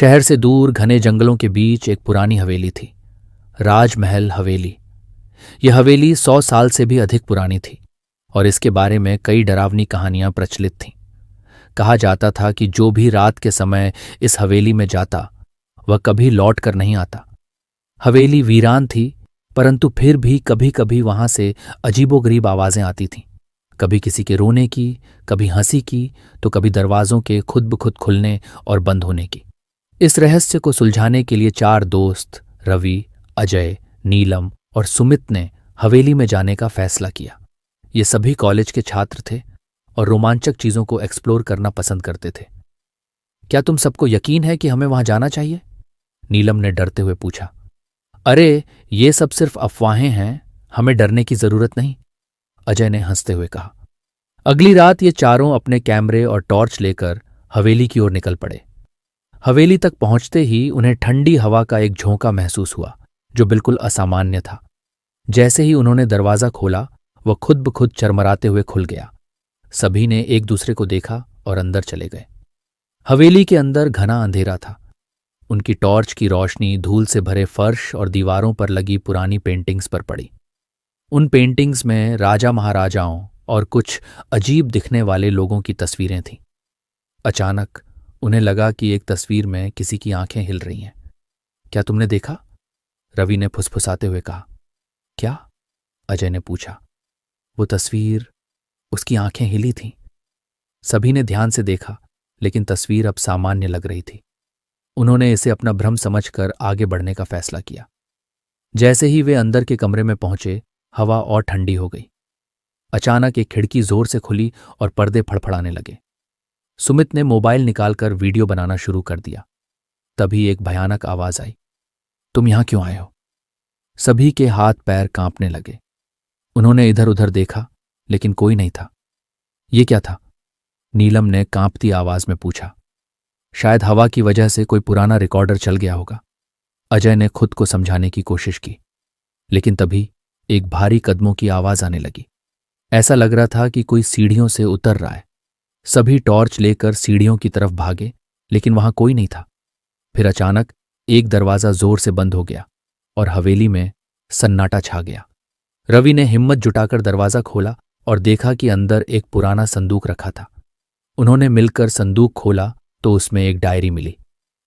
शहर से दूर घने जंगलों के बीच एक पुरानी हवेली थी, राजमहल हवेली। यह हवेली 100 साल से भी अधिक पुरानी थी और इसके बारे में कई डरावनी कहानियां प्रचलित थीं। कहा जाता था कि जो भी रात के समय इस हवेली में जाता वह कभी लौट कर नहीं आता। हवेली वीरान थी, परंतु फिर भी कभी कभी वहां से अजीबोगरीब आवाजें आती थीं। कभी किसी के रोने की, कभी हंसी की, तो कभी दरवाजों के खुद ब खुद खुलने और बंद होने की। इस रहस्य को सुलझाने के लिए 4 दोस्त रवि, अजय, नीलम और सुमित ने हवेली में जाने का फैसला किया। ये सभी कॉलेज के छात्र थे और रोमांचक चीजों को एक्सप्लोर करना पसंद करते थे। क्या तुम सबको यकीन है कि हमें वहां जाना चाहिए? नीलम ने डरते हुए पूछा। अरे, ये सब सिर्फ अफवाहें हैं, हमें डरने की जरूरत नहीं, अजय ने हंसते हुए कहा। अगली रात ये चारों अपने कैमरे और टॉर्च लेकर हवेली की ओर निकल पड़े। हवेली तक पहुंचते ही उन्हें ठंडी हवा का एक झोंका महसूस हुआ जो बिल्कुल असामान्य था। जैसे ही उन्होंने दरवाजा खोला, वह खुद ब खुद चरमराते हुए खुल गया। सभी ने एक दूसरे को देखा और अंदर चले गए। हवेली के अंदर घना अंधेरा था। उनकी टॉर्च की रोशनी धूल से भरे फर्श और दीवारों पर लगी पुरानी पेंटिंग्स पर पड़ी। उन पेंटिंग्स में राजा महाराजाओं और कुछ अजीब दिखने वाले लोगों की तस्वीरें थीं। अचानक उन्हें लगा कि एक तस्वीर में किसी की आंखें हिल रही हैं। क्या तुमने देखा? रवि ने फुसफुसाते हुए कहा। क्या? अजय ने पूछा। वो तस्वीर, उसकी आंखें हिली थीं। सभी ने ध्यान से देखा, लेकिन तस्वीर अब सामान्य लग रही थी। उन्होंने इसे अपना भ्रम समझकर आगे बढ़ने का फैसला किया। जैसे ही वे अंदर के कमरे में पहुंचे, हवा और ठंडी हो गई। अचानक एक खिड़की जोर से खुली और पर्दे फड़फड़ाने लगे। सुमित ने मोबाइल निकालकर वीडियो बनाना शुरू कर दिया। तभी एक भयानक आवाज आई। तुम यहां क्यों आए हो? सभी के हाथ पैर कांपने लगे। उन्होंने इधर उधर देखा, लेकिन कोई नहीं था। ये क्या था? नीलम ने कांपती आवाज में पूछा। शायद हवा की वजह से कोई पुराना रिकॉर्डर चल गया होगा, अजय ने खुद को समझाने की कोशिश की। लेकिन तभी एक भारी कदमों की आवाज आने लगी। ऐसा लग रहा था कि कोई सीढ़ियों से उतर रहा है। सभी टॉर्च लेकर सीढ़ियों की तरफ भागे, लेकिन वहां कोई नहीं था। फिर अचानक एक दरवाजा जोर से बंद हो गया और हवेली में सन्नाटा छा गया। रवि ने हिम्मत जुटाकर दरवाजा खोला और देखा कि अंदर एक पुराना संदूक रखा था। उन्होंने मिलकर संदूक खोला तो उसमें एक डायरी मिली।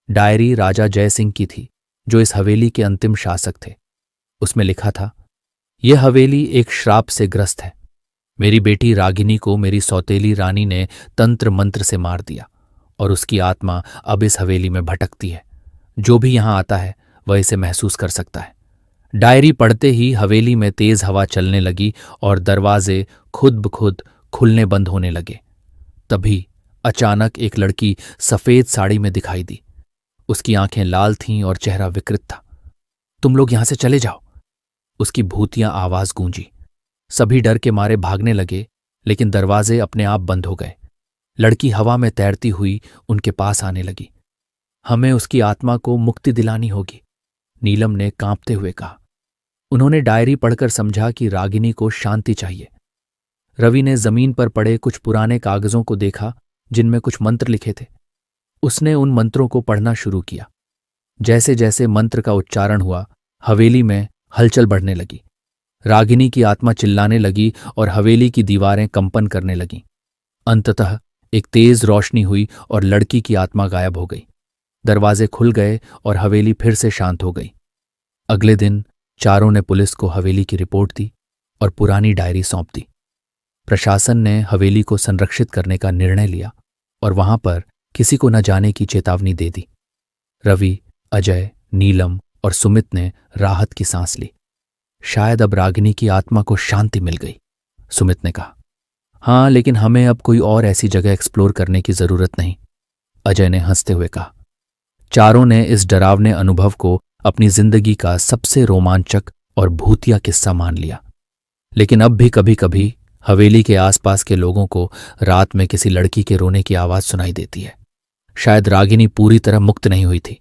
डायरी राजा जय सिंह की थी, जो इस हवेली के अंतिम शासक थे। उसमें लिखा था, यह हवेली एक श्राप से ग्रस्त है। मेरी बेटी रागिनी को मेरी सौतेली रानी ने तंत्र मंत्र से मार दिया और उसकी आत्मा अब इस हवेली में भटकती है। जो भी यहां आता है वह इसे महसूस कर सकता है। डायरी पढ़ते ही हवेली में तेज हवा चलने लगी और दरवाजे खुद ब खुद खुलने बंद होने लगे। तभी अचानक एक लड़की सफेद साड़ी में दिखाई दी। उसकी आंखें लाल थीं और चेहरा विकृत था। तुम लोग यहां से चले जाओ, उसकी भूतिया आवाज गूंजी। सभी डर के मारे भागने लगे, लेकिन दरवाजे अपने आप बंद हो गए। लड़की हवा में तैरती हुई उनके पास आने लगी। हमें उसकी आत्मा को मुक्ति दिलानी होगी, नीलम ने कांपते हुए कहा। उन्होंने डायरी पढ़कर समझा कि रागिनी को शांति चाहिए। रवि ने जमीन पर पड़े कुछ पुराने कागजों को देखा जिनमें कुछ मंत्र लिखे थे। उसने उन मंत्रों को पढ़ना शुरू किया। जैसे जैसे मंत्र का उच्चारण हुआ, हवेली में हलचल बढ़ने लगी। रागिनी की आत्मा चिल्लाने लगी और हवेली की दीवारें कंपन करने लगीं। अंततः एक तेज रोशनी हुई और लड़की की आत्मा गायब हो गई। दरवाजे खुल गए और हवेली फिर से शांत हो गई। अगले दिन चारों ने पुलिस को हवेली की रिपोर्ट दी और पुरानी डायरी सौंप दी। प्रशासन ने हवेली को संरक्षित करने का निर्णय लिया और वहां पर किसी को न जाने की चेतावनी दे दी। रवि, अजय, नीलम और सुमित ने राहत की सांस ली। शायद अब रागिनी की आत्मा को शांति मिल गई, सुमित ने कहा। हाँ, लेकिन हमें अब कोई और ऐसी जगह एक्सप्लोर करने की जरूरत नहीं, अजय ने हंसते हुए कहा। चारों ने इस डरावने अनुभव को अपनी जिंदगी का सबसे रोमांचक और भूतिया किस्सा मान लिया। लेकिन अब भी कभी कभी हवेली के आसपास के लोगों को रात में किसी लड़की के रोने की आवाज सुनाई देती है। शायद रागिनी पूरी तरह मुक्त नहीं हुई थी।